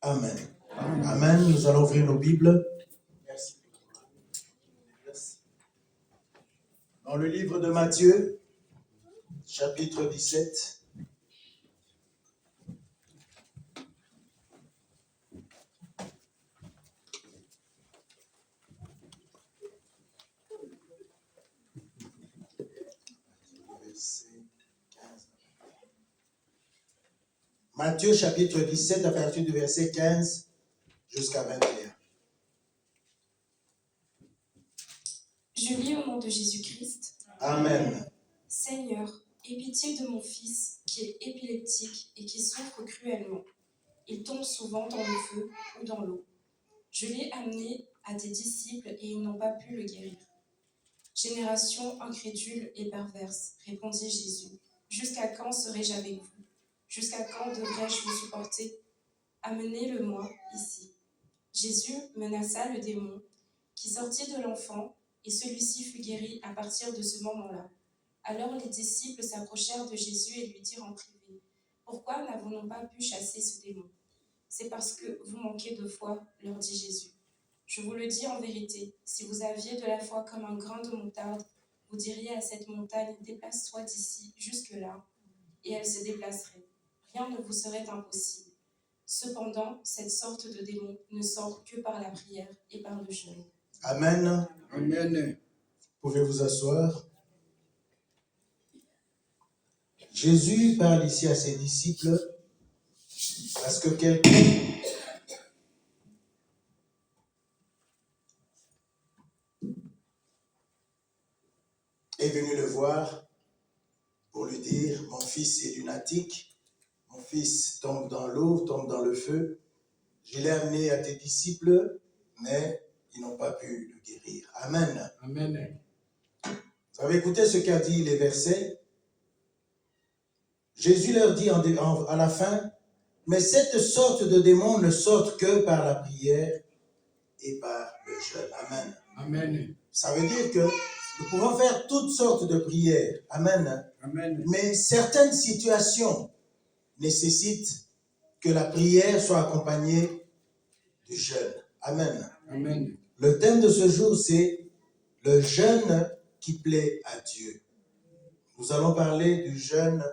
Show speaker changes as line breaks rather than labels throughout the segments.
Amen. Amen. Nous allons ouvrir nos Bibles. Merci. Dans le livre de Matthieu, chapitre 17. Matthieu chapitre 17 à partir du verset 15 jusqu'à 21.
Je lis au nom de Jésus-Christ.
Amen.
Seigneur, aie pitié de mon fils qui est épileptique et qui souffre cruellement. Il tombe souvent dans le feu ou dans l'eau. Je l'ai amené à tes disciples et ils n'ont pas pu le guérir. Génération incrédule et perverse, répondit Jésus. Jusqu'à quand serai-je avec vous? Jusqu'à quand devrais-je vous supporter? Amenez-le-moi ici. Jésus menaça le démon qui sortit de l'enfant et celui-ci fut guéri à partir de ce moment-là. Alors les disciples s'approchèrent de Jésus et lui dirent en privé, « Pourquoi n'avons-nous pas pu chasser ce démon? C'est parce que vous manquez de foi, leur dit Jésus. Je vous le dis en vérité, si vous aviez de la foi comme un grain de moutarde, vous diriez à cette montagne, déplace-toi d'ici jusque-là, et elle se déplacerait. Rien ne vous serait impossible. Cependant, cette sorte de démon ne sort que par la prière et par le jeûne. »
Amen.
Amen.
Vous pouvez vous asseoir. Jésus parle ici à ses disciples parce que quelqu'un est venu le voir pour lui dire, mon fils est lunatique, mon fils tombe dans l'eau, tombe dans le feu. Je l'ai amené à tes disciples, mais ils n'ont pas pu le guérir. Amen.
Amen.
Vous avez écouté ce qu'a dit les versets? Jésus leur dit à la fin, mais cette sorte de démons ne sortent que par la prière et par le jeûne. Amen.
Amen.
Ça veut dire que nous pouvons faire toutes sortes de prières. Amen.
Amen.
Mais certaines situations nécessitent que la prière soit accompagnée du jeûne. Amen.
Amen.
Le thème de ce jour, c'est le jeûne qui plaît à Dieu. Nous allons parler du jeûne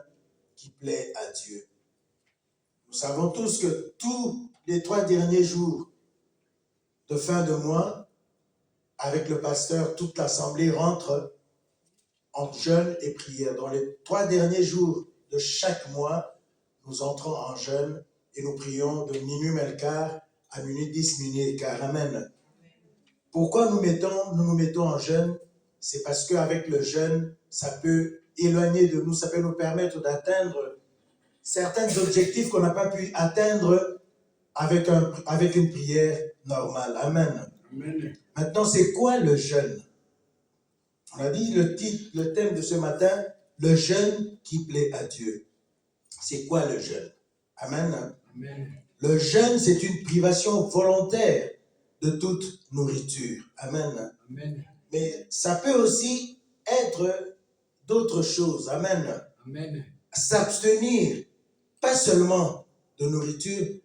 qui plaît à Dieu. Nous savons tous que tous les 3 derniers jours de fin de mois, avec le pasteur, toute l'assemblée rentre en jeûne et prière. Dans les 3 derniers jours de chaque mois, nous entrons en jeûne et nous prions de minuit et quart à minuit 10, minuit et quart. Amen. Pourquoi nous nous mettons en jeûne? C'est parce qu'avec le jeûne, ça peut éloigner de nous, ça peut nous permettre d'atteindre certains objectifs qu'on n'a pas pu atteindre avec une prière normale. Amen.
Amen.
Maintenant, c'est quoi le jeûne? On a dit le thème de ce matin, le jeûne qui plaît à Dieu. C'est quoi le jeûne? Amen.
Amen.
Le jeûne, c'est une privation volontaire de toute nourriture. Amen.
Amen.
Mais ça peut aussi être d'autres choses. Amen.
Amen.
S'abstenir, pas seulement de nourriture,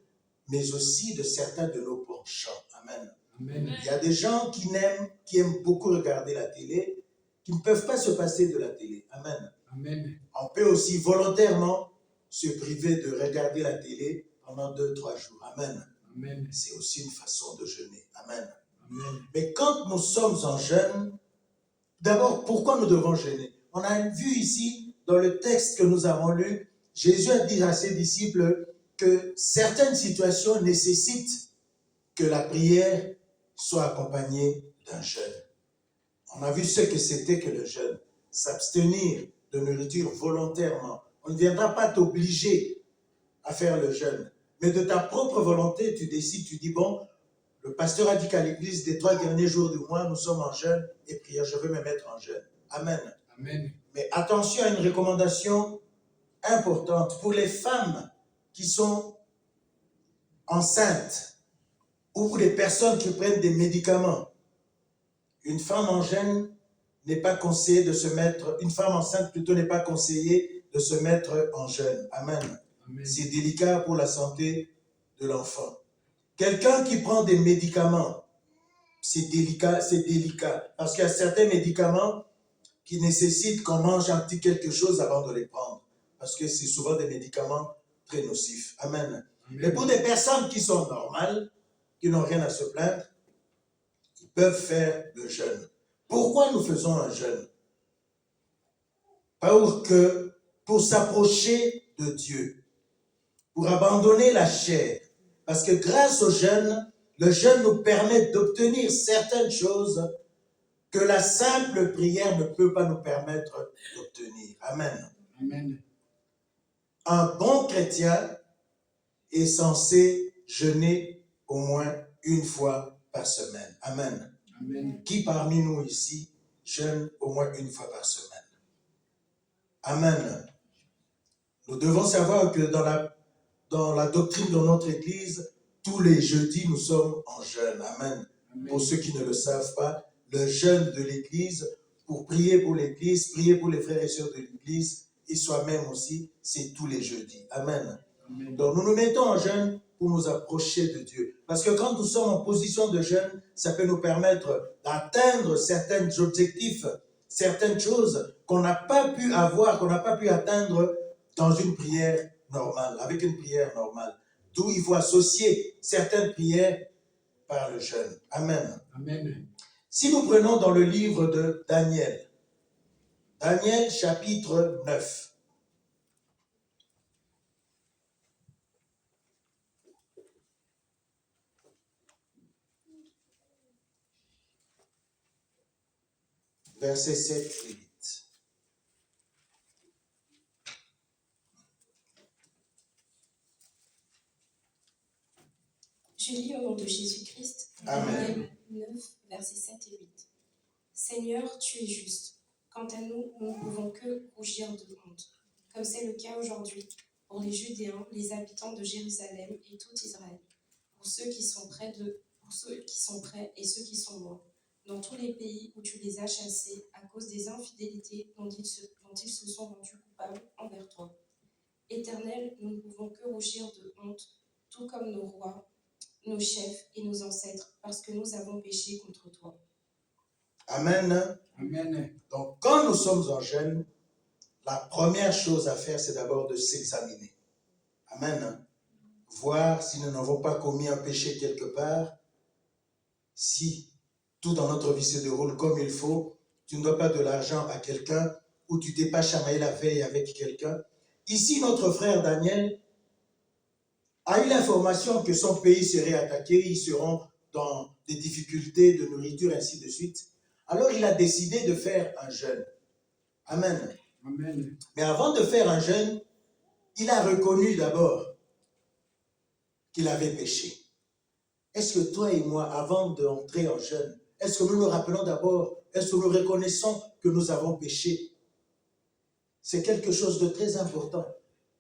mais aussi de certains de nos penchants. Amen.
Amen.
Il y a des gens qui aiment beaucoup regarder la télé, qui ne peuvent pas se passer de la télé. Amen.
Amen.
On peut aussi volontairement se priver de regarder la télé pendant 2-3 jours. Amen.
Amen.
C'est aussi une façon de jeûner. Amen.
Amen.
Mais quand nous sommes en jeûne, d'abord, pourquoi nous devons jeûner? On a vu ici, dans le texte que nous avons lu, Jésus a dit à ses disciples que certaines situations nécessitent que la prière soit accompagnée d'un jeûne. On a vu ce que c'était que le jeûne. S'abstenir de nourriture volontairement. On ne viendra pas t'obliger à faire le jeûne. Mais de ta propre volonté, tu décides, tu dis, bon, le pasteur a dit qu'à l'église, des 3 derniers jours du mois, nous sommes en jeûne et prière. Je veux me mettre en jeûne. Amen.
Amen.
Mais attention à une recommandation importante pour les femmes qui sont enceintes ou pour les personnes qui prennent des médicaments. Une femme en jeûne n'est pas conseillée de se mettre, une femme enceinte plutôt n'est pas conseillée de se mettre en jeûne. Amen.
Amen.
C'est délicat pour la santé de l'enfant. Quelqu'un qui prend des médicaments, c'est délicat, parce qu'il y a certains médicaments qui nécessitent qu'on mange un petit quelque chose avant de les prendre, parce que c'est souvent des médicaments très nocifs. Amen. Mais pour des personnes qui sont normales, qui n'ont rien à se plaindre, ils peuvent faire le jeûne. Pourquoi nous faisons un jeûne? Pour s'approcher de Dieu, pour abandonner la chair. Parce que grâce au jeûne, le jeûne nous permet d'obtenir certaines choses que la simple prière ne peut pas nous permettre d'obtenir. Amen.
Amen.
Un bon chrétien est censé jeûner au moins une fois par semaine. Amen.
Amen.
Qui parmi nous ici jeûne au moins une fois par semaine? Amen. Nous devons savoir que dans la doctrine de notre Église, tous les jeudis, nous sommes en jeûne. Amen.
Amen.
Pour ceux qui ne le savent pas, le jeûne de l'Église, pour prier pour l'Église, prier pour les frères et sœurs de l'Église, et soi-même aussi, c'est tous les jeudis. Amen.
Amen.
Donc nous nous mettons en jeûne pour nous approcher de Dieu. Parce que quand nous sommes en position de jeûne, ça peut nous permettre d'atteindre certains objectifs, certaines choses qu'on n'a pas pu avoir, qu'on n'a pas pu atteindre dans une prière normale, avec une prière normale. D'où il faut associer certaines prières par le jeûne. Amen.
Amen.
Si nous prenons dans le livre de Daniel, Daniel chapitre 9, versets 7 et 8.
Je lis au nom de Jésus-Christ,
Amen.
Daniel 9, versets 7 et 8. Seigneur, tu es juste. Quant à nous, nous ne pouvons que rougir de honte, comme c'est le cas aujourd'hui pour les Judéens, les habitants de Jérusalem et tout Israël, pour ceux qui sont près et ceux qui sont loin, dans tous les pays où tu les as chassés à cause des infidélités dont ils se sont rendus coupables envers toi. Éternel, nous ne pouvons que rougir de honte, tout comme nos rois, nos chefs et nos ancêtres, parce que nous avons péché contre toi.
Amen.
Amen.
Donc, quand nous sommes en jeûne, la première chose à faire, c'est d'abord de s'examiner. Amen. Voir si nous n'avons pas commis un péché quelque part. Si tout dans notre vie se déroule comme il faut, tu ne dois pas de l'argent à quelqu'un ou tu t'es pas chamaillé la veille avec quelqu'un. Ici, notre frère Daniel a eu l'information que son pays serait attaqué, ils seront dans des difficultés de nourriture, ainsi de suite. Alors, il a décidé de faire un jeûne. Amen.
Amen.
Mais avant de faire un jeûne, il a reconnu d'abord qu'il avait péché. Est-ce que toi et moi, avant d'entrer en jeûne, est-ce que nous nous rappelons d'abord, est-ce que nous reconnaissons que nous avons péché? C'est quelque chose de très important.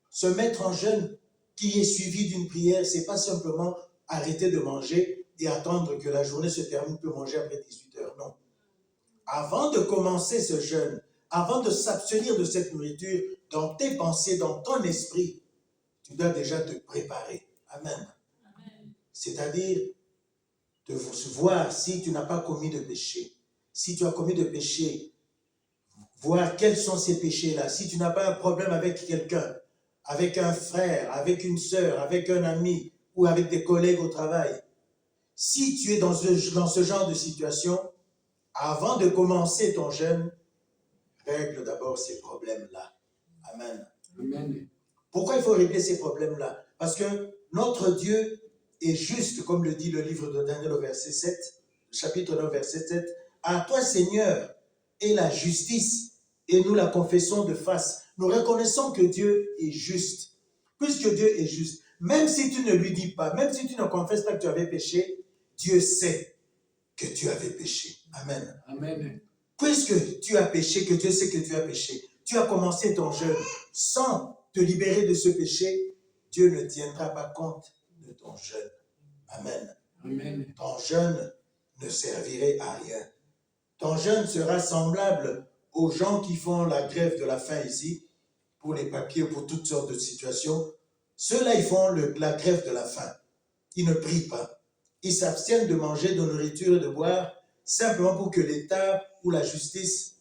Se mettre en jeûne qui est suivi d'une prière, c'est pas simplement arrêter de manger et attendre que la journée se termine pour manger après 18 heures. Non. Avant de commencer ce jeûne, avant de s'abstenir de cette nourriture, dans tes pensées, dans ton esprit, tu dois déjà te préparer. Amen. C'est-à-dire de voir si tu n'as pas commis de péché. Si tu as commis de péché, voir quels sont ces péchés-là. Si tu n'as pas un problème avec quelqu'un, avec un frère, avec une sœur, avec un ami ou avec des collègues au travail. Si tu es dans ce genre de situation, avant de commencer ton jeûne, règle d'abord ces problèmes-là. Amen.
Amen.
Pourquoi il faut régler ces problèmes-là? Parce que notre Dieu est juste, comme le dit le livre de Daniel au verset 7, chapitre 9, verset 7. À toi, Seigneur, est la justice, et nous la confessons de face. Nous reconnaissons que Dieu est juste. Puisque Dieu est juste, même si tu ne lui dis pas, même si tu ne confesses pas que tu avais péché, Dieu sait que tu avais péché. Amen.
Amen.
Puisque tu as péché, que Dieu sait que tu as péché, tu as commencé ton jeûne sans te libérer de ce péché, Dieu ne tiendra pas compte de ton jeûne. Amen.
Amen.
Ton jeûne ne servirait à rien. Ton jeûne sera semblable aux gens qui font la grève de la faim ici, pour les papiers, pour toutes sortes de situations. Ceux-là, ils font la grève de la faim. ils ne prient pas. Ils s'abstiennent de manger, de nourriture et de boire, simplement pour que l'État ou la justice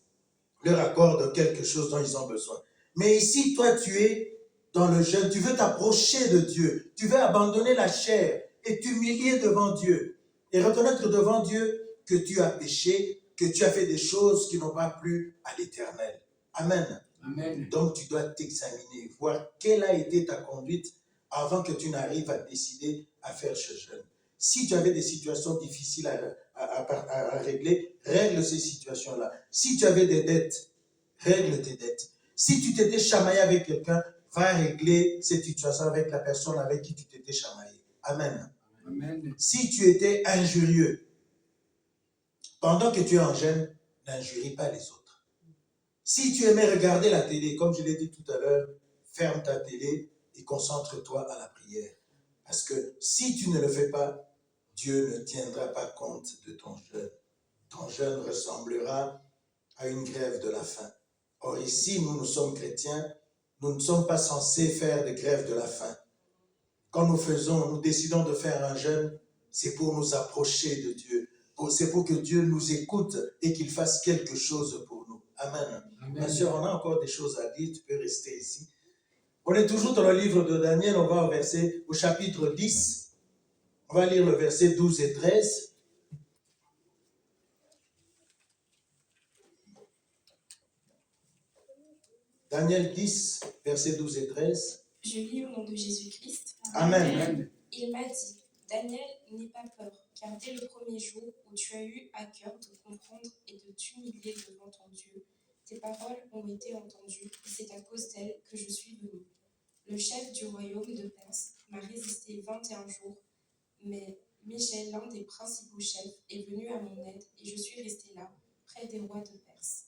leur accorde quelque chose dont ils ont besoin. Mais ici, toi, tu es dans le jeûne, tu veux t'approcher de Dieu, tu veux abandonner la chair et t'humilier devant Dieu et reconnaître devant Dieu que tu as péché, que tu as fait des choses qui n'ont pas plu à l'Éternel. Amen.
Amen.
Donc, tu dois t'examiner, voir quelle a été ta conduite avant que tu n'arrives à décider à faire ce jeûne. Si tu avais des situations difficiles à régler, règle ces situations-là. Si tu avais des dettes, règle tes dettes. Si tu t'étais chamaillé avec quelqu'un, va régler cette situation avec la personne avec qui tu t'étais chamaillé. Amen.
Amen.
Si tu étais injurieux, pendant que tu es en jeûne, n'injurie pas les autres. Si tu aimais regarder la télé, comme je l'ai dit tout à l'heure, ferme ta télé et concentre-toi à la prière. Parce que si tu ne le fais pas, Dieu ne tiendra pas compte de ton jeûne. Ton jeûne ressemblera à une grève de la faim. Or ici, nous sommes chrétiens, nous ne sommes pas censés faire de grève de la faim. Quand nous décidons de faire un jeûne, c'est pour nous approcher de Dieu. C'est pour que Dieu nous écoute et qu'il fasse quelque chose pour nous. Amen. Ma soeur, on a encore des choses à dire, tu peux rester ici. On est toujours dans le livre de Daniel, on va au chapitre 10. On va lire le verset 12 et 13. Daniel 10, verset 12 et 13.
Je lis au nom de Jésus-Christ.
Amen.
Amen.
Il m'a dit, Daniel, n'aie pas peur, car dès le premier jour où tu as eu à cœur de comprendre et de t'humilier devant ton Dieu, tes paroles ont été entendues, et c'est à cause d'elles que je suis venu. Le chef du royaume de Perse m'a résisté 21 jours, mais Michel, l'un des principaux chefs, est venu à mon aide, et je suis resté là, près des rois de Perse.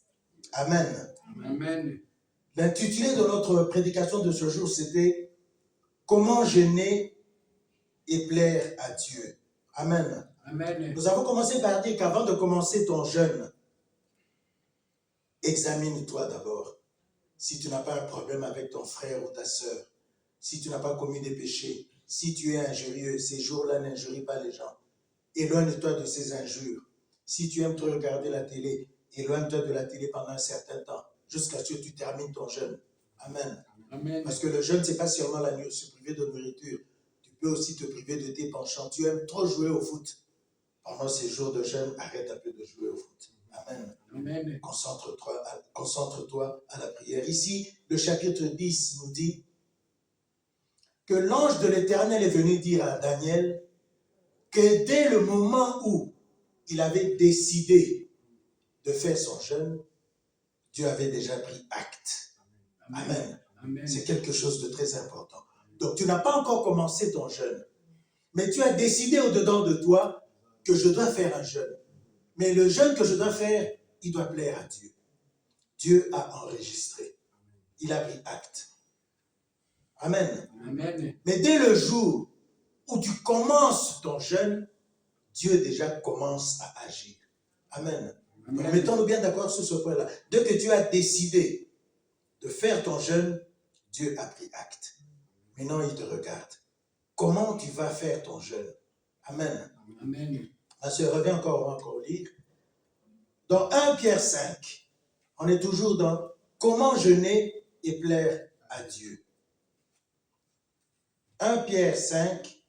Amen.
Amen.
L'intitulé de notre prédication de ce jour, c'était « Comment jeûner et plaire à Dieu ». Amen.
Amen.
Nous avons commencé par dire qu'avant de commencer ton jeûne, examine-toi d'abord. Si tu n'as pas un problème avec ton frère ou ta sœur, si tu n'as pas commis des péchés, si tu es injurieux, ces jours-là n'injurie pas les gens. Éloigne-toi de ces injures. Si tu aimes te regarder la télé, éloigne-toi de la télé pendant un certain temps, jusqu'à ce que tu termines ton jeûne. Amen.
Amen.
Parce que le jeûne, ce n'est pas seulement se priver de nourriture. Tu peux aussi te priver de tes penchants. Tu aimes trop jouer au foot. Pendant ces jours de jeûne, arrête un peu de jouer au foot. Amen.
Amen.
Concentre-toi à la prière. Ici, le chapitre 10 nous dit que l'ange de l'Éternel est venu dire à Daniel que dès le moment où il avait décidé de faire son jeûne, Dieu avait déjà pris acte. Amen.
Amen.
C'est quelque chose de très important. Donc, tu n'as pas encore commencé ton jeûne, mais tu as décidé au-dedans de toi que je dois faire un jeûne. Mais le jeûne que je dois faire, il doit plaire à Dieu. Dieu a enregistré. Il a pris acte. Amen.
Amen.
Mais dès le jour où tu commences ton jeûne, Dieu déjà commence à agir. Amen. Donc,
Amen.
mettons-nous bien d'accord sur ce point-là. Dès que tu as décidé de faire ton jeûne, Dieu a pris acte. Maintenant, il te regarde. Comment tu vas faire ton jeûne? Amen.
Amen.
Ma soeur, reviens encore, on va encore lire. Dans 1 Pierre 5, on est toujours dans comment jeûner et plaire à Dieu. 1 Pierre 5,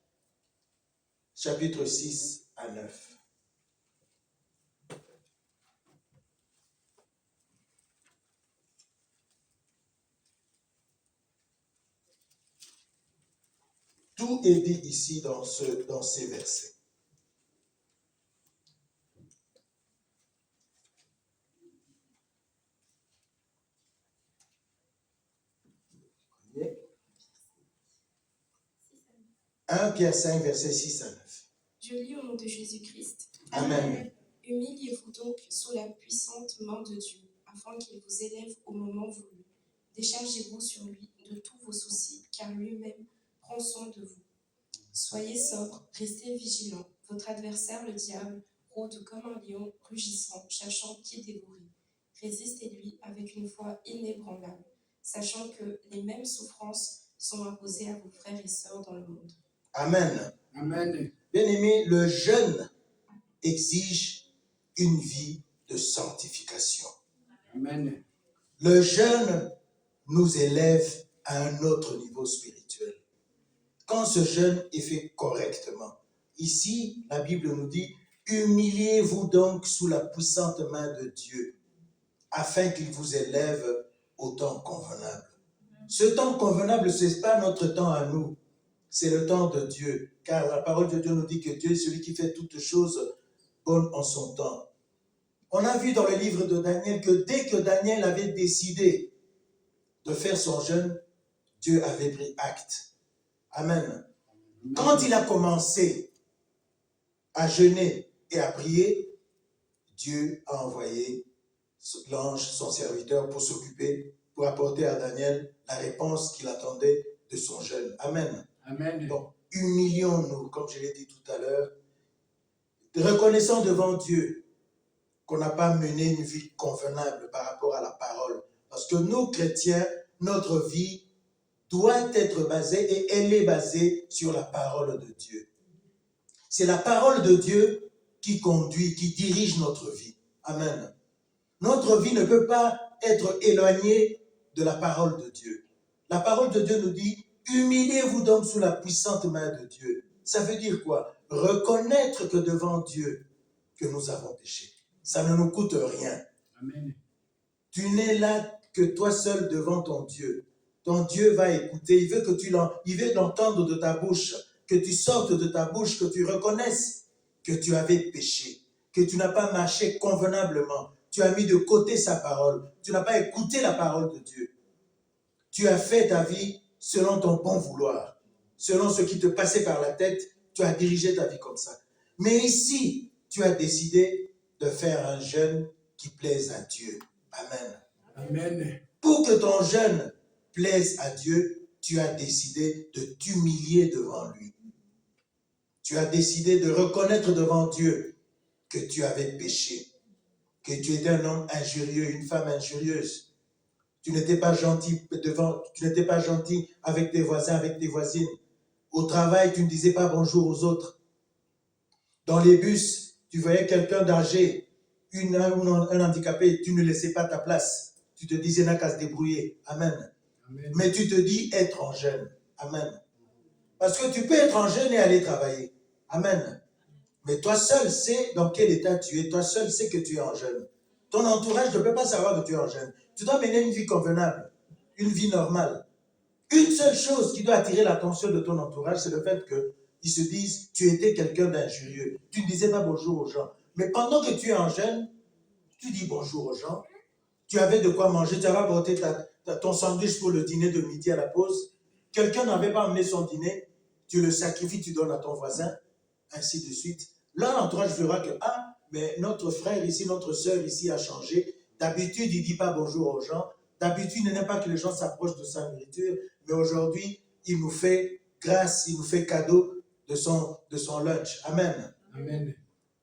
chapitre 6 à 9. Tout est dit ici dans ces versets. Voyez? 1 Pierre 5, versets 6 à 9.
Je lis au nom de Jésus-Christ.
Amen.
Humiliez-vous donc sous la puissante main de Dieu, afin qu'il vous élève au moment voulu. Déchargez-vous sur lui de tous vos soucis, car lui-même prend soin de vous. Soyez sobres, restez vigilants. Votre adversaire, le diable, rôde comme un lion rugissant, cherchant qui dévorer. Résistez-lui avec une foi inébranlable, sachant que les mêmes souffrances sont imposées à vos frères et sœurs dans le monde.
Amen.
Amen.
Bien-aimé, le jeûne exige une vie de sanctification.
Amen.
Le jeûne nous élève à un autre niveau spirituel. Quand ce jeûne est fait correctement, ici, la Bible nous dit, humiliez-vous donc sous la puissante main de Dieu, afin qu'il vous élève au temps convenable. Ce temps convenable, ce n'est pas notre temps à nous, c'est le temps de Dieu. Car la parole de Dieu nous dit que Dieu est celui qui fait toutes choses bonnes en son temps. On a vu dans le livre de Daniel que dès que Daniel avait décidé de faire son jeûne, Dieu avait pris acte. Amen. Quand il a commencé à jeûner et à prier, Dieu a envoyé l'ange, son serviteur, pour s'occuper, pour apporter à Daniel la réponse qu'il attendait de son jeûne. Amen.
Amen.
Donc, humilions-nous, comme je l'ai dit tout à l'heure, reconnaissons devant Dieu qu'on n'a pas mené une vie convenable par rapport à la parole. Parce que nous, chrétiens, notre vie doit être basée, et elle est basée sur la parole de Dieu. C'est la parole de Dieu qui conduit, qui dirige notre vie. Amen. Notre vie ne peut pas être éloignée de la parole de Dieu. La parole de Dieu nous dit, humiliez-vous donc sous la puissante main de Dieu. Ça veut dire quoi? Reconnaître que devant Dieu, que nous avons péché. Ça ne nous coûte rien.
Amen.
Tu n'es là que toi seul devant ton Dieu. Ton Dieu va écouter, il veut l'entendre de ta bouche, que tu sortes de ta bouche, que tu reconnaisses que tu avais péché, que tu n'as pas marché convenablement, tu as mis de côté sa parole, tu n'as pas écouté la parole de Dieu. Tu as fait ta vie selon ton bon vouloir, selon ce qui te passait par la tête, tu as dirigé ta vie comme ça. Mais ici, tu as décidé de faire un jeûne qui plaise à Dieu. Amen.
Amen.
Pour que ton jeûne plaise à Dieu, tu as décidé de t'humilier devant lui. Tu as décidé de reconnaître devant Dieu que tu avais péché, que tu étais un homme injurieux, une femme injurieuse. Tu n'étais pas gentil avec tes voisins, avec tes voisines. Au travail, tu ne disais pas bonjour aux autres. Dans les bus, tu voyais quelqu'un d'âgé, un handicapé, tu ne laissais pas ta place. Tu te disais, n'a qu'à se débrouiller. Amen.
Amen.
Mais tu te dis être en jeûne. Amen. Parce que tu peux être en jeûne et aller travailler. Amen. Mais toi seul sais dans quel état tu es. Toi seul sais que tu es en jeûne. Ton entourage ne peut pas savoir que tu es en jeûne. Tu dois mener une vie convenable, une vie normale. Une seule chose qui doit attirer l'attention de ton entourage, c'est le fait qu'ils se disent, tu étais quelqu'un d'injurieux. Tu ne disais pas bonjour aux gens. Mais pendant que tu es en jeûne, tu dis bonjour aux gens. Tu avais de quoi manger, tu avais apporté ton sandwich pour le dîner de midi à la pause. Quelqu'un n'avait pas amené son dîner, tu le sacrifies, tu donnes à ton voisin, ainsi de suite. Là, l'entourage verra que, mais notre frère ici, notre soeur ici a changé. D'habitude, il ne dit pas bonjour aux gens. D'habitude, il n'aime pas que les gens s'approchent de sa nourriture. Mais aujourd'hui, il nous fait grâce, il nous fait cadeau de son lunch. Amen.
Amen.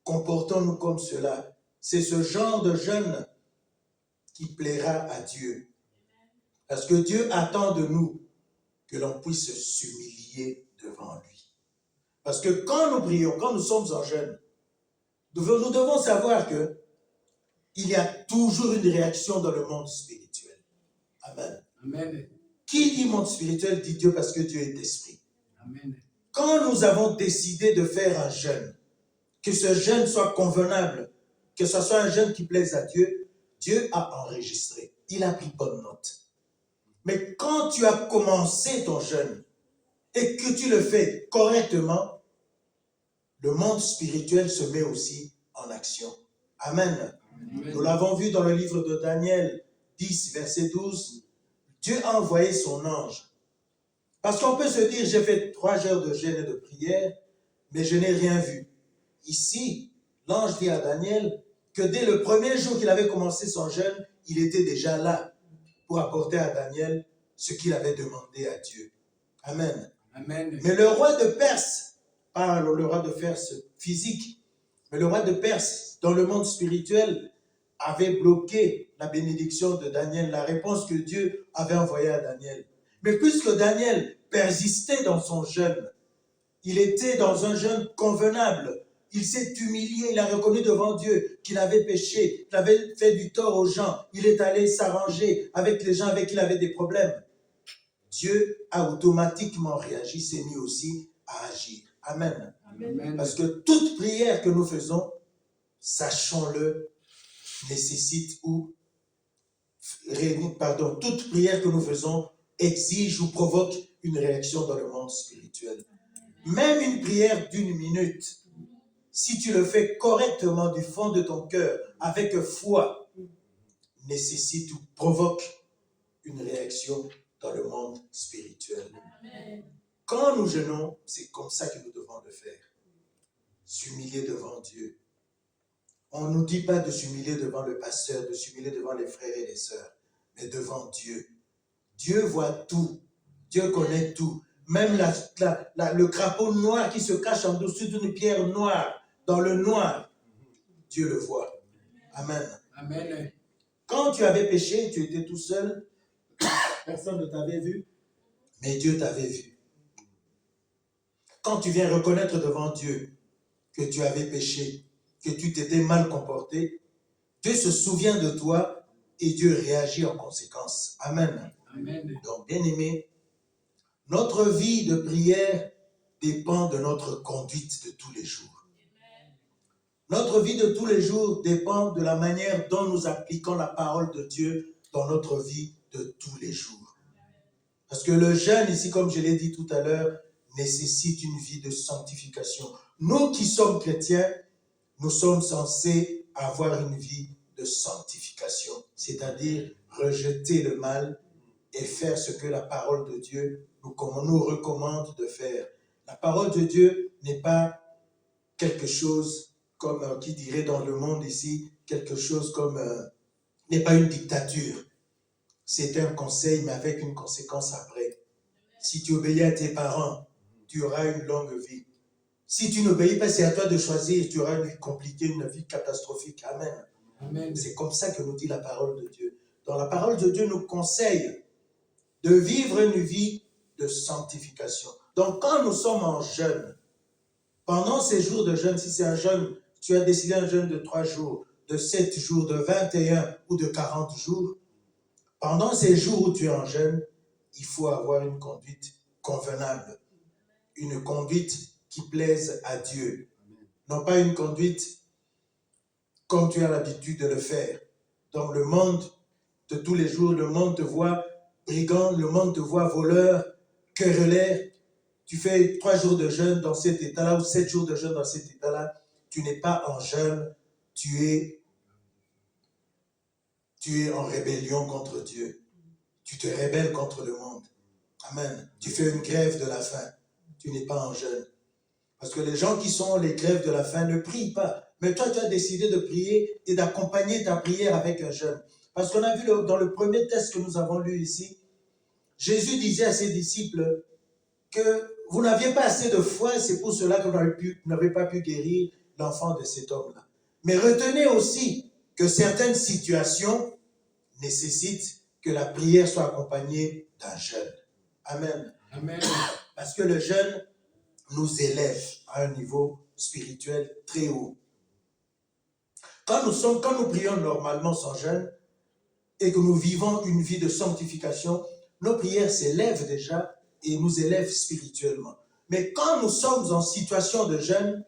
Comportons-nous comme cela. C'est ce genre de jeûne qui plaira à Dieu. Parce que Dieu attend de nous que l'on puisse s'humilier devant lui. Parce que quand nous prions, quand nous sommes en jeûne, nous devons savoir que il y a toujours une réaction dans le monde spirituel. Amen.
Amen.
Qui dit monde spirituel dit Dieu parce que Dieu est esprit.
Amen.
Quand nous avons décidé de faire un jeûne, que ce jeûne soit convenable, que ce soit un jeûne qui plaise à Dieu, Dieu a enregistré. Il a pris bonne note. Mais quand tu as commencé ton jeûne et que tu le fais correctement, le monde spirituel se met aussi en action. Amen.
Amen.
Nous l'avons vu dans le livre de Daniel 10, verset 12. Dieu a envoyé son ange. Parce qu'on peut se dire, j'ai fait 3 heures de jeûne et de prière, mais je n'ai rien vu. Ici, l'ange dit à Daniel que dès le premier jour qu'il avait commencé son jeûne, il était déjà là pour apporter à Daniel ce qu'il avait demandé à Dieu. Amen.
Amen.
Mais le roi de Perse, pas le roi de Perse physique, mais le roi de Perse, dans le monde spirituel, avait bloqué la bénédiction de Daniel, la réponse que Dieu avait envoyée à Daniel. Mais puisque Daniel persistait dans son jeûne, il était dans un jeûne convenable. Il s'est humilié, il a reconnu devant Dieu qu'il avait péché, qu'il avait fait du tort aux gens. Il est allé s'arranger avec les gens avec qui il avait des problèmes. Dieu a automatiquement réagi, s'est mis aussi à agir. Amen.
Amen.
Parce que toute prière que nous faisons, sachons-le, nécessite toute prière que nous faisons exige ou provoque une réaction dans le monde spirituel. Même une prière d'1 minute, si tu le fais correctement du fond de ton cœur, avec foi, nécessite ou provoque une réaction dans le monde spirituel.
Amen.
Quand nous jeûnons, c'est comme ça que nous devons le faire. S'humilier devant Dieu. On ne nous dit pas de s'humilier devant le pasteur, de s'humilier devant les frères et les sœurs, mais devant Dieu. Dieu voit tout. Dieu connaît tout. Même le crapaud noir qui se cache en dessous d'une pierre noire, dans le noir, Dieu le voit. Amen.
Amen.
Quand tu avais péché, tu étais tout seul, personne ne t'avait vu, mais Dieu t'avait vu. Quand tu viens reconnaître devant Dieu que tu avais péché, que tu t'étais mal comporté, Dieu se souvient de toi et Dieu réagit en conséquence. Amen.
Amen.
Donc, bien-aimés, notre vie de prière dépend de notre conduite de tous les jours. Notre vie de tous les jours dépend de la manière dont nous appliquons la parole de Dieu dans notre vie de tous les jours. Parce que le jeûne, ici, comme je l'ai dit tout à l'heure, nécessite une vie de sanctification. Nous qui sommes chrétiens, nous sommes censés avoir une vie de sanctification, c'est-à-dire rejeter le mal et faire ce que la parole de Dieu nous recommande de faire. La parole de Dieu n'est pas quelque chose comme, qui dirait dans le monde ici, quelque chose comme, n'est pas une dictature. C'est un conseil, mais avec une conséquence après. Si tu obéis à tes parents, tu auras une longue vie. Si tu n'obéis pas, c'est à toi de choisir, tu auras une vie compliquée, une vie catastrophique. Amen.
Amen.
C'est comme ça que nous dit la parole de Dieu. Dans la parole de Dieu nous conseille de vivre une vie de sanctification. Donc, quand nous sommes en jeûne, pendant ces jours de jeûne, si c'est un jeûne, tu as décidé un jeûne de 3 jours, de 7 jours, de 21 ou de 40 jours, pendant ces jours où tu es en jeûne, il faut avoir une conduite convenable, une conduite qui plaise à Dieu, non pas une conduite comme tu as l'habitude de le faire. Dans le monde de tous les jours, le monde te voit brigand, le monde te voit voleur, querelleur. Tu fais 3 jours de jeûne dans cet état-là ou 7 jours de jeûne dans cet état-là. Tu n'es pas en jeûne, tu es en rébellion contre Dieu. Tu te rébelles contre le monde. Amen. Tu fais une grève de la faim. Tu n'es pas en jeûne. Parce que les gens qui sont les grèves de la faim ne prient pas. Mais toi, tu as décidé de prier et d'accompagner ta prière avec un jeûne. Parce qu'on a vu dans le premier texte que nous avons lu ici, Jésus disait à ses disciples que vous n'aviez pas assez de foi, c'est pour cela que vous n'avez pas pu guérir l'enfant de cet homme-là. Mais retenez aussi que certaines situations nécessitent que la prière soit accompagnée d'un jeûne. Amen.
Amen.
Parce que le jeûne nous élève à un niveau spirituel très haut. Quand nous prions normalement sans jeûne et que nous vivons une vie de sanctification, nos prières s'élèvent déjà et nous élèvent spirituellement. Mais quand nous sommes en situation de jeûne,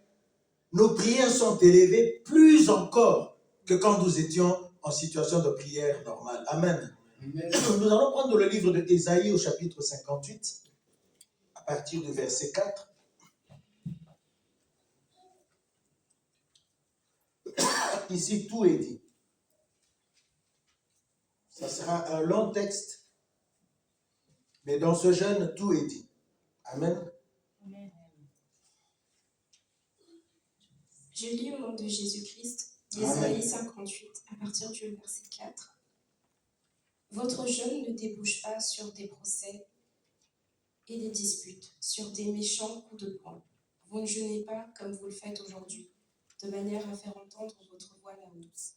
nos prières sont élevées plus encore que quand nous étions en situation de prière normale. Amen.
Amen.
Nous allons prendre le livre d'Ésaïe au chapitre 58, à partir du verset 4. Ici, tout est dit. Ça sera un long texte, mais dans ce jeûne, tout est dit. Amen.
Je lis au nom de Jésus-Christ, d'Ésaïe 58, à partir du verset 4. Votre jeûne ne débouche pas sur des procès et des disputes, sur des méchants coups de poing. Vous ne jeûnez pas comme vous le faites aujourd'hui, de manière à faire entendre votre voix la douce.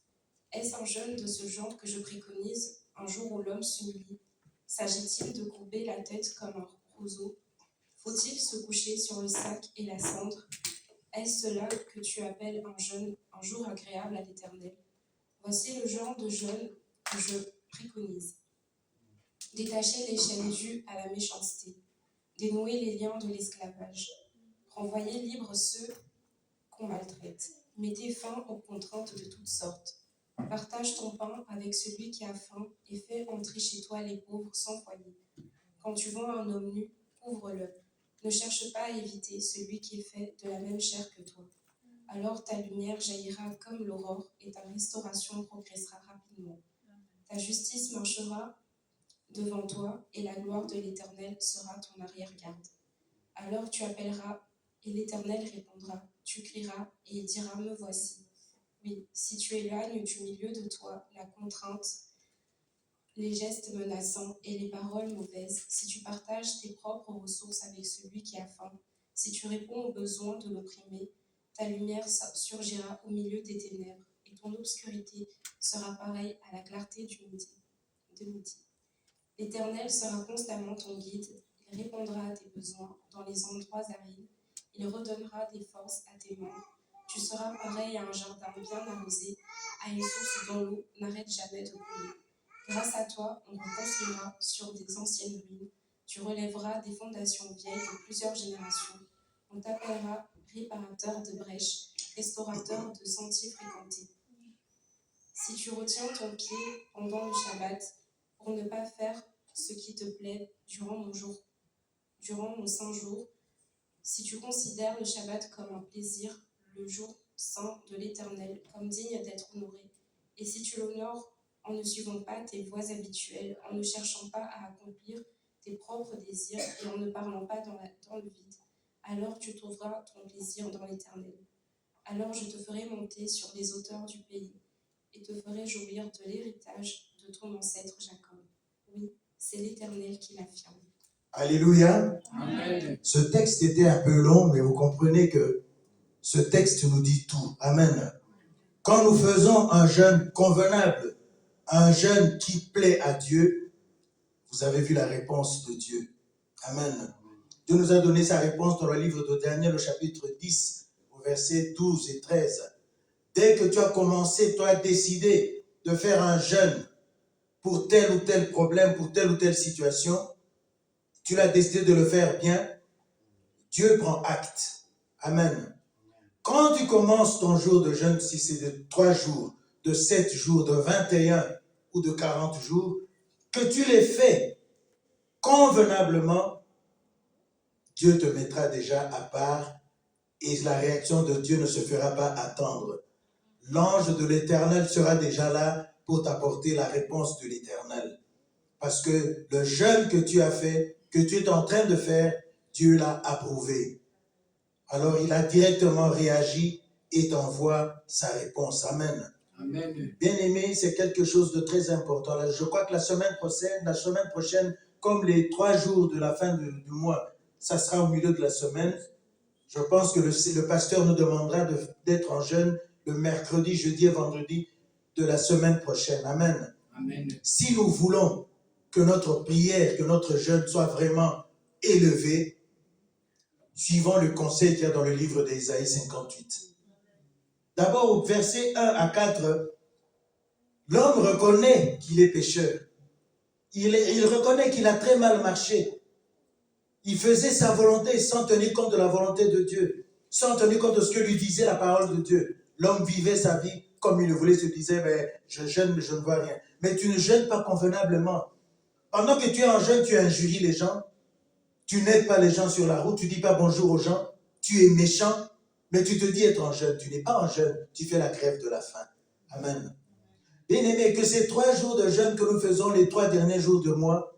Est-ce un jeûne de ce genre que je préconise, un jour où l'homme s'humilie? S'agit-il de courber la tête comme un roseau? Faut-il se coucher sur le sac et la cendre? Est-ce cela que tu appelles un jour agréable à l'Éternel? Voici le genre de jeûne que je préconise. Détacher les chaînes dues à la méchanceté, dénouer les liens de l'esclavage, renvoyer libres ceux qu'on maltraite. Mettez fin aux contraintes de toutes sortes. Partage ton pain avec celui qui a faim et fais entrer chez toi les pauvres sans foyer. Quand tu vois un homme nu, couvre-le. Ne cherche pas à éviter celui qui est fait de la même chair que toi. Alors ta lumière jaillira comme l'aurore et ta restauration progressera rapidement. Ta justice marchera devant toi et la gloire de l'Éternel sera ton arrière-garde. Alors tu appelleras et l'Éternel répondra. Tu crieras et il dira, me voici. Oui, si tu éloignes du milieu de toi la contrainte, les gestes menaçants et les paroles mauvaises, si tu partages tes propres ressources avec celui qui a faim, si tu réponds aux besoins de l'opprimé, ta lumière surgira au milieu des ténèbres et ton obscurité sera pareille à la clarté de midi. L'Éternel sera constamment ton guide, il répondra à tes besoins dans les endroits arides, il redonnera des forces à tes membres. Tu seras pareil à un jardin bien arrosé, à une source dont l'eau n'arrête jamais de couler. Grâce à toi, on reconstruira sur des anciennes ruines. Tu relèveras des fondations vieilles de plusieurs générations. On t'appellera réparateur de brèches, restaurateur de sentiers fréquentés. Si tu retiens ton pied pendant le Shabbat, pour ne pas faire ce qui te plaît durant mon saint jour, si tu considères le Shabbat comme un plaisir, le jour saint de l'Éternel, comme digne d'être honoré, et si tu l'honores en ne suivant pas tes voies habituelles, en ne cherchant pas à accomplir tes propres désirs et en ne parlant pas dans le vide, alors tu trouveras ton plaisir dans l'Éternel. Alors je te ferai monter sur les hauteurs du pays et te ferai jouir de l'héritage de ton ancêtre Jacob. Oui, c'est l'Éternel qui l'affirme.
Alléluia.
Amen.
Ce texte était un peu long, mais vous comprenez que ce texte nous dit tout. Amen. Quand nous faisons un jeûne convenable, un jeûne qui plaît à Dieu, vous avez vu la réponse de Dieu. Amen. Dieu nous a donné sa réponse dans le livre de Daniel, au chapitre 10, au verset 12 et 13. Dès que tu as commencé, tu as décidé de faire un jeûne pour tel ou tel problème, pour telle ou telle situation, tu l'as décidé de le faire bien, Dieu prend acte. Amen. Quand tu commences ton jour de jeûne, si c'est de 3 jours, de 7 jours, de 21 ou de 40 jours, que tu les fais convenablement, Dieu te mettra déjà à part et la réaction de Dieu ne se fera pas attendre. L'ange de l'Éternel sera déjà là pour t'apporter la réponse de l'Éternel. Parce que le jeûne que tu as fait, que tu es en train de faire, Dieu l'a approuvé. Alors il a directement réagi et t'envoie sa réponse. Amen.
Amen.
Bien-aimé, c'est quelque chose de très important. Je crois que la semaine prochaine, comme les 3 jours de la fin du mois, ça sera au milieu de la semaine. Je pense que le pasteur nous demandera d'être en jeûne le mercredi, jeudi et vendredi de la semaine prochaine. Amen.
Amen.
Si nous voulons que notre prière, que notre jeûne soit vraiment élevé, suivons le conseil qu'il y a dans le livre d'Ésaïe 58. D'abord, au verset 1 à 4, l'homme reconnaît qu'il est pécheur. Il reconnaît qu'il a très mal marché. Il faisait sa volonté sans tenir compte de la volonté de Dieu, sans tenir compte de ce que lui disait la parole de Dieu. L'homme vivait sa vie comme il le voulait, se disait, mais je jeûne, mais je ne vois rien. Mais tu ne jeûnes pas convenablement. Pendant que tu es en jeûne, tu injuries les gens, tu n'aides pas les gens sur la route, tu ne dis pas bonjour aux gens, tu es méchant, mais tu te dis être en jeûne. Tu n'es pas en jeûne, tu fais la grève de la faim. Amen. Bien-aimé, que ces 3 jours de jeûne que nous faisons, les 3 derniers jours de mois,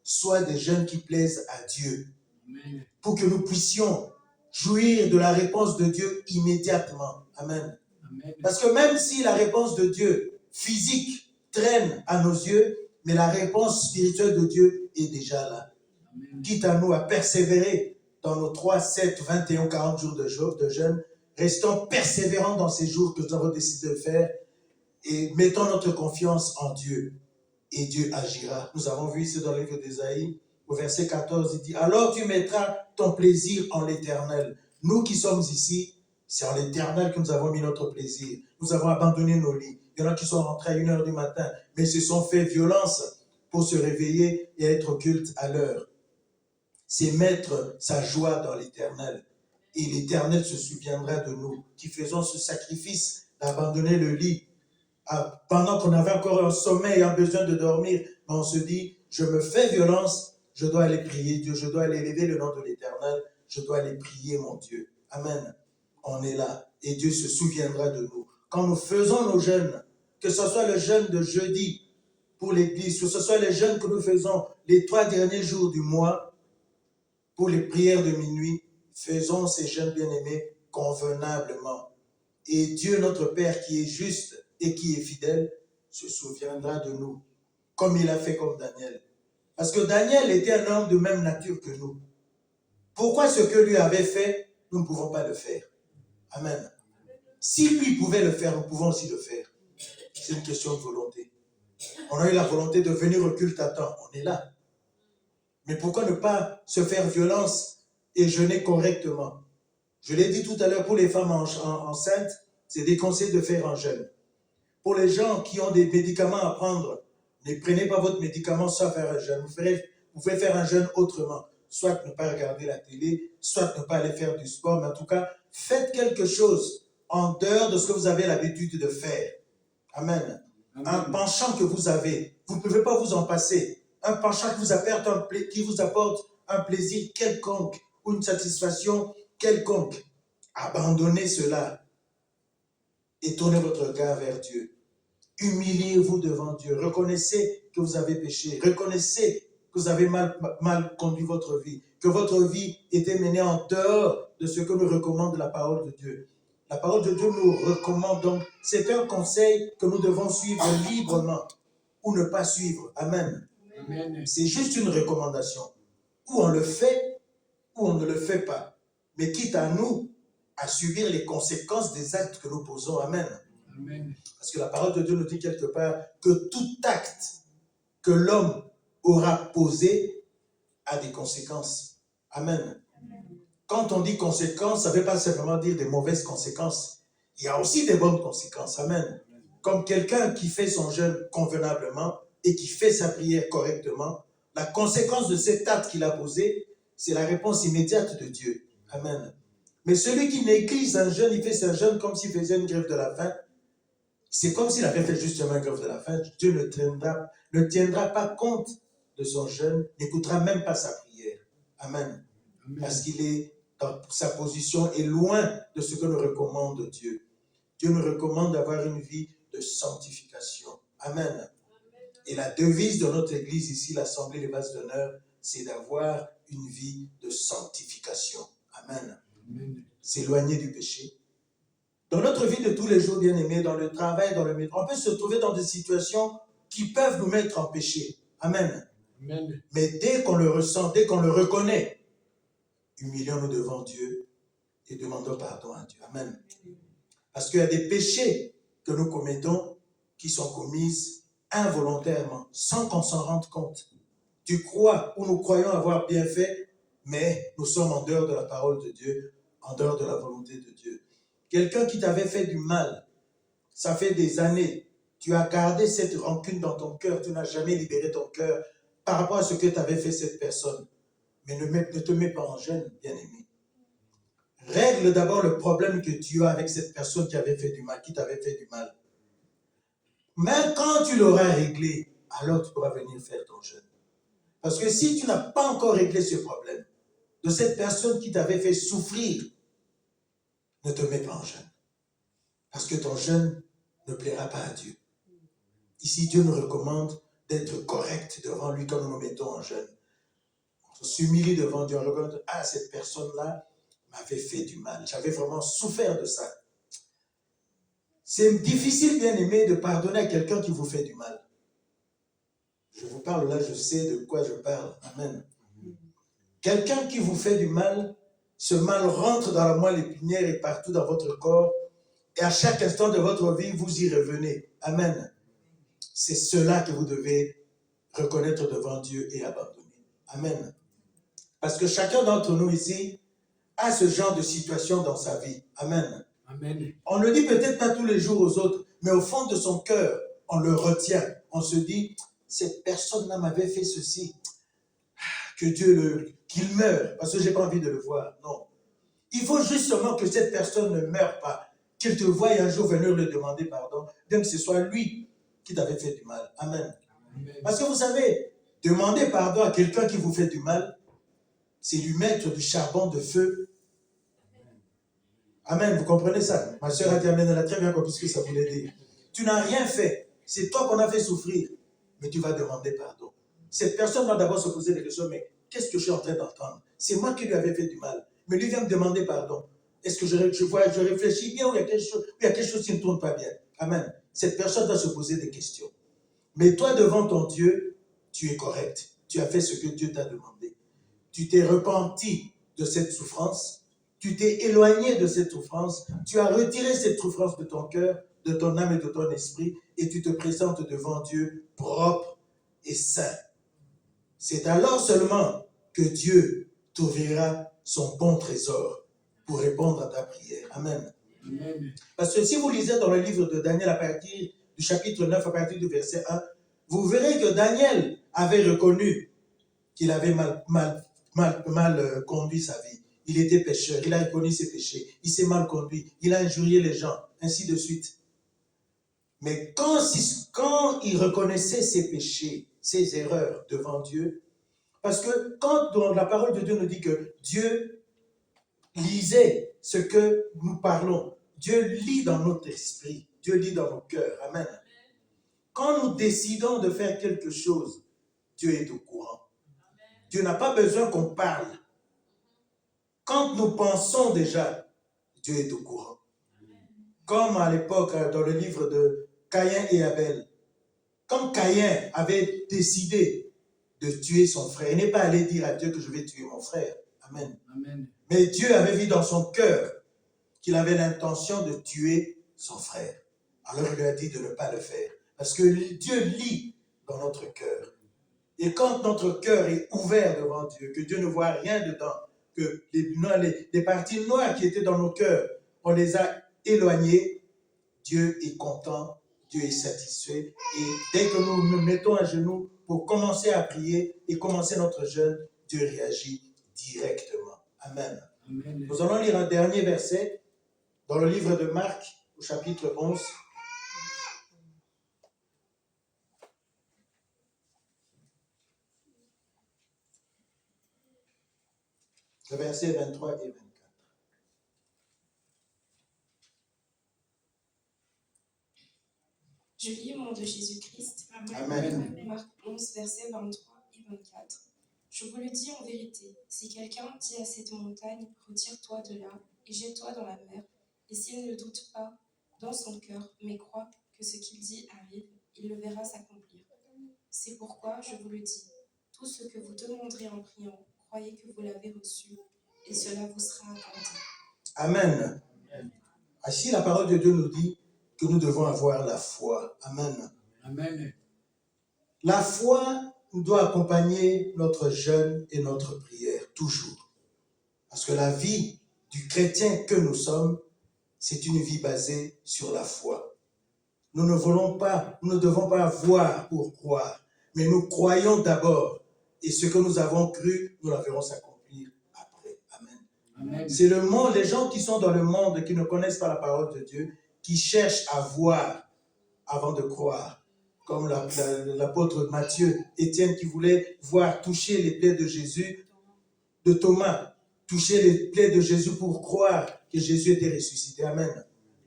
soient des jeûnes qui plaisent à Dieu.
Amen.
Pour que nous puissions jouir de la réponse de Dieu immédiatement. Amen.
Amen.
Parce que même si la réponse de Dieu physique traîne à nos yeux, mais la réponse spirituelle de Dieu est déjà là.
Amen.
Quitte à nous à persévérer dans nos 3, 7, 21, 40 jours de jeûne, restons persévérants dans ces jours que nous avons décidé de faire et mettons notre confiance en Dieu. Et Dieu agira. Nous avons vu ici dans le livre d'Ésaïe, au verset 14, il dit, alors tu mettras ton plaisir en l'Éternel. Nous qui sommes ici, c'est en l'Éternel que nous avons mis notre plaisir. Nous avons abandonné nos lits. Il y en a qui sont rentrés à 1h du matin, mais se sont fait violence pour se réveiller et être au culte à l'heure. C'est mettre sa joie dans l'Éternel. Et l'Éternel se souviendra de nous qui faisons ce sacrifice d'abandonner le lit. Pendant qu'on avait encore un sommeil et un besoin de dormir, mais on se dit, je me fais violence, je dois aller prier Dieu, je dois aller élever le nom de l'Éternel, je dois aller prier mon Dieu. Amen. On est là et Dieu se souviendra de nous. Quand nous faisons nos jeûnes, que ce soit le jeûne de jeudi pour l'église, que ce soit les jeûnes que nous faisons les 3 derniers jours du mois pour les prières de minuit, faisons ces jeûnes bien-aimés convenablement. Et Dieu, notre Père, qui est juste et qui est fidèle, se souviendra de nous, comme il a fait comme Daniel. Parce que Daniel était un homme de même nature que nous. Pourquoi ce que lui avait fait, nous ne pouvons pas le faire? Amen. Si lui pouvait le faire, nous pouvons aussi le faire. C'est une question de volonté. On a eu la volonté de venir au culte à temps, on est là. Mais pourquoi ne pas se faire violence et jeûner correctement? Je l'ai dit tout à l'heure, pour les femmes enceintes, c'est déconseillé de faire un jeûne. Pour les gens qui ont des médicaments à prendre, ne prenez pas votre médicament sans faire un jeûne. Vous pouvez faire un jeûne autrement. Soit ne pas regarder la télé, soit ne pas aller faire du sport, mais en tout cas, faites quelque chose en dehors de ce que vous avez l'habitude de faire. Amen. Amen. Un penchant que vous avez, vous ne pouvez pas vous en passer. Un penchant qui vous apporte un plaisir quelconque ou une satisfaction quelconque. Abandonnez cela et tournez votre regard vers Dieu. Humiliez-vous devant Dieu. Reconnaissez que vous avez péché. Reconnaissez que vous avez mal conduit votre vie. Que votre vie était menée en dehors de ce que nous recommande la parole de Dieu. La parole de Dieu nous recommande donc, c'est un conseil que nous devons suivre librement ou ne pas suivre. Amen. Amen. C'est juste une recommandation. Ou on le fait, ou on ne le fait pas. Mais quitte à nous à subir les conséquences des actes que nous posons. Amen. Amen. Parce que la parole de Dieu nous dit quelque part que tout acte que l'homme aura posé a des conséquences. Amen. Quand on dit conséquences, ça ne veut pas simplement dire des mauvaises conséquences. Il y a aussi des bonnes conséquences. Amen. Comme quelqu'un qui fait son jeûne convenablement et qui fait sa prière correctement, la conséquence de cet acte qu'il a posé, c'est la réponse immédiate de Dieu. Amen. Mais celui qui néglige un jeûne, il fait son jeûne comme s'il faisait une grève de la faim. C'est comme s'il avait fait justement une grève de la faim. Dieu ne tiendra pas compte de son jeûne, n'écoutera même pas sa prière. Amen. Amen. Parce qu'il est dans sa position est loin de ce que nous recommande Dieu. Dieu nous recommande d'avoir une vie de sanctification. Amen. Et la devise de notre église ici, l'Assemblée des Vases d'honneur, c'est d'avoir une vie de sanctification. Amen. Amen. S'éloigner du péché. Dans notre vie de tous les jours, bien-aimés, dans le travail, dans le métro, on peut se trouver dans des situations qui peuvent nous mettre en péché. Amen. Amen. Mais dès qu'on le ressent, dès qu'on le reconnaît, humilions-nous devant Dieu et demandons pardon à Dieu. Amen. Parce qu'il y a des péchés que nous commettons qui sont commis involontairement, sans qu'on s'en rende compte. Tu crois ou nous croyons avoir bien fait, mais nous sommes en dehors de la parole de Dieu, en dehors de la volonté de Dieu. Quelqu'un qui t'avait fait du mal, ça fait des années, tu as gardé cette rancune dans ton cœur, tu n'as jamais libéré ton cœur par rapport à ce que t'avait fait cette personne. Mais ne te mets pas en gêne, bien-aimé. Règle d'abord le problème que tu as avec cette personne qui avait fait du mal, qui t'avait fait du mal. Mais quand tu l'auras réglé, alors tu pourras venir faire ton jeûne. Parce que si tu n'as pas encore réglé ce problème de cette personne qui t'avait fait souffrir, ne te mets pas en jeûne. Parce que ton jeûne ne plaira pas à Dieu. Ici, Dieu nous recommande d'être correct devant lui quand nous nous mettons en jeûne. On s'humilie devant Dieu, on regarde, ah, cette personne-là m'avait fait du mal. J'avais vraiment souffert de ça. C'est difficile, bien aimé, de pardonner à quelqu'un qui vous fait du mal. Je vous parle là, je sais de quoi je parle. Amen. Quelqu'un qui vous fait du mal, ce mal rentre dans la moelle épinière et partout dans votre corps. Et à chaque instant de votre vie, vous y revenez. Amen. C'est cela que vous devez reconnaître devant Dieu et abandonner. Amen. Parce que chacun d'entre nous ici a ce genre de situation dans sa vie. Amen.
Amen.
On ne le dit peut-être pas tous les jours aux autres, mais au fond de son cœur, on le retient. On se dit, cette personne-là m'avait fait ceci. Que qu'il meure, parce que je n'ai pas envie de le voir. Non. Il faut justement que cette personne ne meure pas, qu'il te voie un jour venir lui demander pardon, bien que ce soit lui qui t'avait fait du mal. Amen.
Amen.
Parce que vous savez, demander pardon à quelqu'un qui vous fait du mal, c'est lui mettre du charbon de feu. Amen, vous comprenez ça? Ma soeur a dit Amen, elle a très bien compris ce que ça voulait dire. Tu n'as rien fait, c'est toi qu'on a fait souffrir, mais tu vas demander pardon. Cette personne va d'abord se poser des questions, mais qu'est-ce que je suis en train d'entendre? C'est moi qui lui avais fait du mal, mais lui vient me demander pardon. Est-ce que je réfléchis bien ou il y a quelque chose qui ne tourne pas bien? Amen. Cette personne va se poser des questions. Mais toi, devant ton Dieu, tu es correct. Tu as fait ce que Dieu t'a demandé. Tu t'es repenti de cette souffrance. Tu t'es éloigné de cette souffrance. Tu as retiré cette souffrance de ton cœur, de ton âme et de ton esprit, et tu te présentes devant Dieu propre et saint. C'est alors seulement que Dieu t'ouvrira son bon trésor pour répondre à ta prière. Amen.
Amen.
Parce que si vous lisez dans le livre de Daniel à partir du chapitre 9, à partir du verset 1, vous verrez que Daniel avait reconnu qu'il avait mal conduit sa vie. Il était pécheur, il a reconnu ses péchés, il s'est mal conduit, il a injurié les gens, ainsi de suite. Mais quand il reconnaissait ses péchés, ses erreurs devant Dieu, parce que quand dans la parole de Dieu nous dit que Dieu lisait ce que nous parlons, Dieu lit dans notre esprit, Dieu lit dans nos cœurs. Amen. Quand nous décidons de faire quelque chose, Dieu est au courant. Dieu n'a pas besoin qu'on parle. Quand nous pensons déjà, Dieu est au courant. Comme à l'époque, dans le livre de Caïn et Abel, quand Caïn avait décidé de tuer son frère, il n'est pas allé dire à Dieu que je vais tuer mon frère. Amen.
Amen.
Mais Dieu avait vu dans son cœur qu'il avait l'intention de tuer son frère. Alors il lui a dit de ne pas le faire. Parce que Dieu lit dans notre cœur. Et quand notre cœur est ouvert devant Dieu, que Dieu ne voit rien dedans, que les parties noires qui étaient dans nos cœurs, on les a éloignées, Dieu est content, Dieu est satisfait. Et dès que nous nous mettons à genoux pour commencer à prier et commencer notre jeûne, Dieu réagit directement. Amen.
Amen.
Nous allons lire un dernier verset dans le livre de Marc, au chapitre 11. Le verset 23 et 24.
Je lis au nom de Jésus-Christ.
Amen.
Marc 11, versets 23 et 24. Je vous le dis en vérité, si quelqu'un dit à cette montagne, retire-toi de là et jette-toi dans la mer, et s'il ne doute pas dans son cœur, mais croit que ce qu'il dit arrive, il le verra s'accomplir. C'est pourquoi je vous le dis, tout ce que vous demanderez en priant, croyez que vous l'avez reçu, et cela vous sera accordé.
Amen. Ainsi, la parole de Dieu nous dit que nous devons avoir la foi. Amen.
Amen.
La foi doit accompagner notre jeûne et notre prière, toujours. Parce que la vie du chrétien que nous sommes, c'est une vie basée sur la foi. Nous ne devons pas voir pour croire, mais nous croyons d'abord. Et ce que nous avons cru, nous la verrons s'accomplir après. Amen.
Amen.
C'est le monde, les gens qui sont dans le monde, qui ne connaissent pas la parole de Dieu, qui cherchent à voir avant de croire. Comme l'apôtre Matthieu, Étienne qui voulait voir, toucher les plaies de Jésus, de Thomas, toucher les plaies de Jésus pour croire que Jésus était ressuscité. Amen.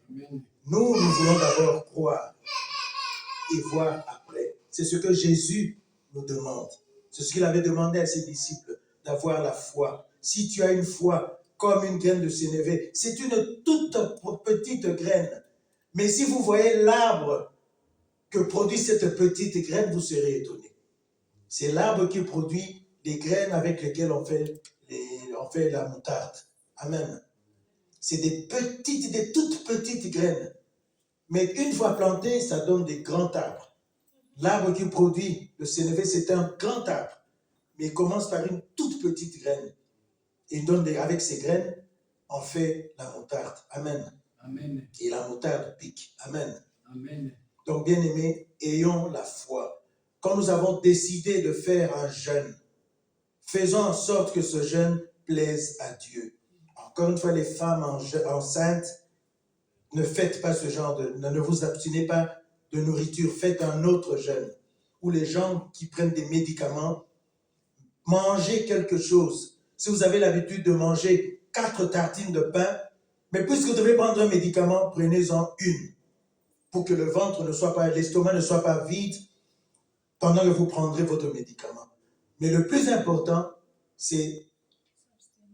Amen.
Nous voulons d'abord croire et voir après. C'est ce que Jésus nous demande. C'est ce qu'il avait demandé à ses disciples, d'avoir la foi. Si tu as une foi comme une graine de sénévé, c'est une toute petite graine. Mais si vous voyez l'arbre que produit cette petite graine, vous serez étonné. C'est l'arbre qui produit les graines avec lesquelles on fait la moutarde. Amen. C'est des toutes petites graines. Mais une fois planté, ça donne des grands arbres. L'arbre qui produit le sénévé, c'est un grand arbre. Mais il commence par une toute petite graine. Et il donne avec ces graines, on fait la moutarde. Amen.
Amen.
Et la moutarde pique. Amen.
Amen.
Donc, bien aimés, ayons la foi. Quand nous avons décidé de faire un jeûne, faisons en sorte que ce jeûne plaise à Dieu. Encore une fois, les femmes enceintes, ne faites pas ce genre ne vous abstenez pas de nourriture, faites un autre jeûne. Ou les gens qui prennent des médicaments, mangez quelque chose. Si vous avez l'habitude de manger 4 tartines de pain, mais puisque vous devez prendre un médicament, prenez-en une, pour que le ventre ne soit pas, l'estomac ne soit pas vide pendant que vous prendrez votre médicament. Mais le plus important, c'est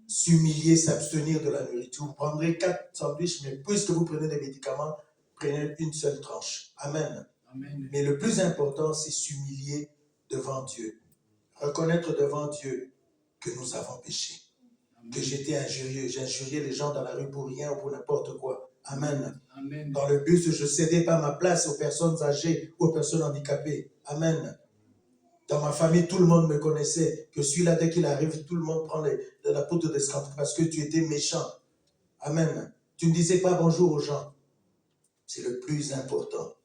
s'humilier, s'abstenir de la nourriture. Vous prendrez 4 sandwichs, mais puisque vous prenez des médicaments, prenez une seule tranche. Amen.
Amen.
Mais le plus important, c'est s'humilier devant Dieu. Reconnaître devant Dieu que nous avons péché.
Amen.
Que j'étais injurieux. J'ai injurié les gens dans la rue pour rien ou pour n'importe quoi. Amen.
Amen.
Dans le bus, je ne cédais pas ma place aux personnes âgées ou aux personnes handicapées. Amen. Dans ma famille, tout le monde me connaissait. Que celui-là, dès qu'il arrive, tout le monde prend de la poudre d'escampette parce que tu étais méchant. Amen. Tu ne disais pas bonjour aux gens. C'est le plus important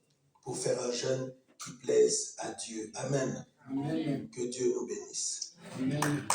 pour faire un jeûne qui plaise à Dieu. Amen.
Amen.
Que Dieu nous bénisse.
Amen.